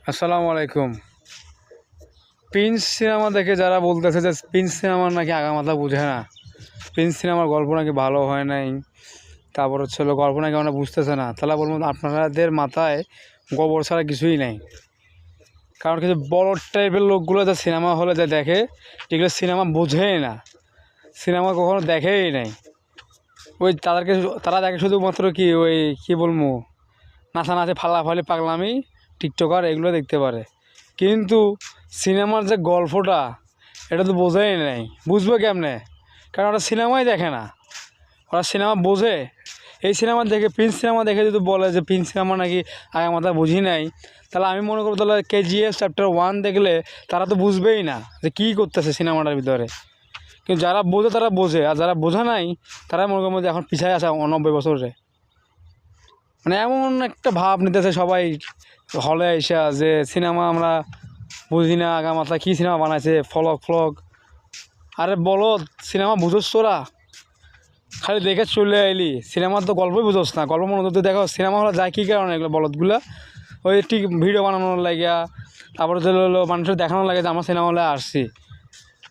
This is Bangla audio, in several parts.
আসসালামু আলাইকুম। প্রিন্স সিনেমা দেখে যারা বলতেছে যে প্রিন্স সিনেমার নাকি আগামাথা বুঝে না, প্রিন্স সিনেমার গল্প নাকি ভালো হয় নাই, তারপর হচ্ছে হলো গল্প নাকি আমরা বুঝতেছে না, তাহলে বলবো আপনাদের মাথায় গোবর ছাড়া কিছুই নাই। কারণ কিছু বড় টাইপের লোকগুলো যে সিনেমা হলে যে দেখে, এগুলো সিনেমা বোঝেই না, সিনেমা কখনো দেখেই নাই। ওই তারা দেখে শুধুমাত্র কি ওই কী বলবো, নাচানাচি ফালাফালি পাগলামি টিকটকার এগুলো দেখতে পারে, কিন্তু সিনেমার যে গল্পটা এটা তো বোঝেই নাই। বুঝবে কেমনে? কারণ ওরা সিনেমাই দেখে না, ওরা সিনেমা বোঝে। এই সিনেমা দেখে, প্রিন্স সিনেমা দেখে যদি বলে যে প্রিন্স সিনেমা নাকি আগে মাথা বুঝি নাই, তাহলে আমি মনে করবো তাহলে কেজিএফ চ্যাপ্টার 1 দেখলে তারা তো বুঝবেই না যে কী করতেছে সিনেমাটার ভিতরে। কিন্তু যারা বোঝে তারা বোঝে, আর যারা বোঝে নাই তারা মনে করবো যে এখন পিছায় আছে 90 বছরে। মানে এমন একটা ভাব নিতেছে সবাই হলে আইসা যে সিনেমা আমরা বুঝি না, আগামাথা কী সিনেমা বানাইছে, ফ্লগ। আরে বলো, সিনেমা বুঝোস তোরা? খালি দেখে চলে আইলি, সিনেমার তো গল্পই বুঝোস না। গল্প মনোযোগ দিয়ে দেখো, সিনেমা হলে যায় কী কারণে? এগুলো বলদগুলা ওই ঠিক ভিডিও বানানোর লাগিয়া, তারপরে হলো মানুষের দেখানোর লাগে যে আমরা সিনেমা হলে আসছি।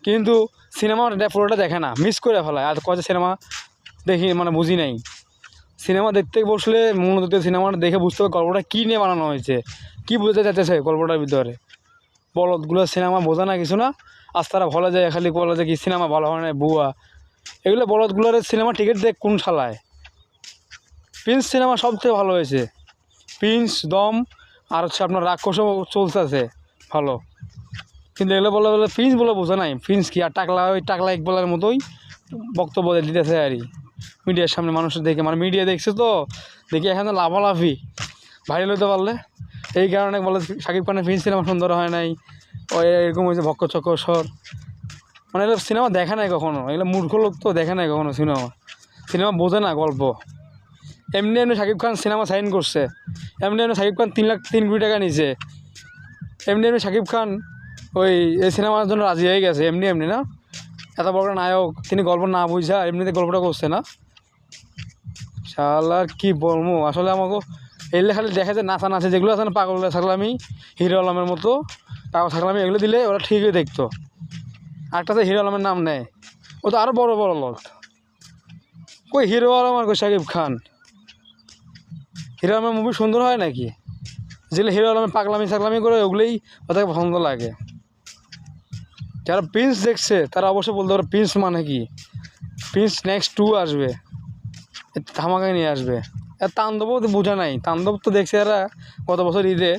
কিন্তু সিনেমার পুরোটা দেখে না, মিস করে ফেলায় আর কয়েছে সিনেমা দেখি মানে বুঝি নাই। সিনেমা দেখতে বসলে মনোযোগ দিয়ে সিনেমাটা দেখে বুঝতে হবে গল্পটা কী নিয়ে বানানো হয়েছে, কী বুঝতে চাইতেছে গল্পটার ভিতরে। বলদগুলো সিনেমা বোঝে না কিছু না, আজ তারা বলে যায় খালি বলে যে কি সিনেমা ভালো হয় না, বুয়া। এগুলো বলদগুলোর সিনেমা টিকিট দেখ কোন শালায়। প্রিন্স সিনেমা সবচেয়ে ভালো হয়েছে, প্রিন্স, দম, আর হচ্ছে আপনার রাক্ষসও চলতেছে ভালো। কিন্তু এগুলো বলে প্রিন্স বলে বোঝে নাই, প্রিন্স কি আর টাকলা, ওই টাকলা ইকবালের মতোই বক্তব্য দিতেছে আর কি মিডিয়ার সামনে। মানুষের দেখে মানে মিডিয়া দেখছে তো, দেখি এখানে লাফালাফি ভাইরাল হতে পারলে। এই কারণে বলে শাকিব খানের প্রিন্স সিনেমা সুন্দর হয় নাই, ওই এরকম হয়েছে ভক্ক চক্কর স্বর। মানে এগুলো সিনেমা দেখে নাই কখনো, এগুলো মূর্খ লোক তো দেখে নাই কখনো সিনেমা বোঝে না গল্প। এমনি শাকিব খান সিনেমা সাইন করছে, এমনি শাকিব খান 3 কোটি টাকা নিছে, এমনি শাকিব খান ওই এই সিনেমার জন্য রাজি হয়ে গেছে এমনি না। এত বড় একটা নায়ক, তিনি গল্প না বুঝা এমনিতে গল্পটা করছে না। শালার কি বলবো আসলে, আমাকে এগুলো খালি দেখা যায় নাচে যেগুলো আছে না, পাগল থাকলামি, হিরো আলমের মতো পাগল থাকলামি, এগুলো দিলে ওরা ঠিকই দেখতো। আরেকটা তো হিরো আলমের নাম নেয়, ও তো আরও বড় লোক। কই হিরো আলম আর কই শাকিব খান? হিরো আলমের মুভি সুন্দর হয় নাকি? যেগুলো হিরো আলমের পাগলামি করে ওগুলোই ওদেরকে পছন্দ লাগে। যারা প্রিন্স দেখছে তারা অবশ্যই বলতে পারে প্রিন্স মানে কি। প্রিন্স নেক্সট 2 আসবে, ধামাকায় নিয়ে আসবে। আর তাণ্ডবও তো বোঝা নাই, তাণ্ডব তো দেখছে এরা গত বছর ঈদে,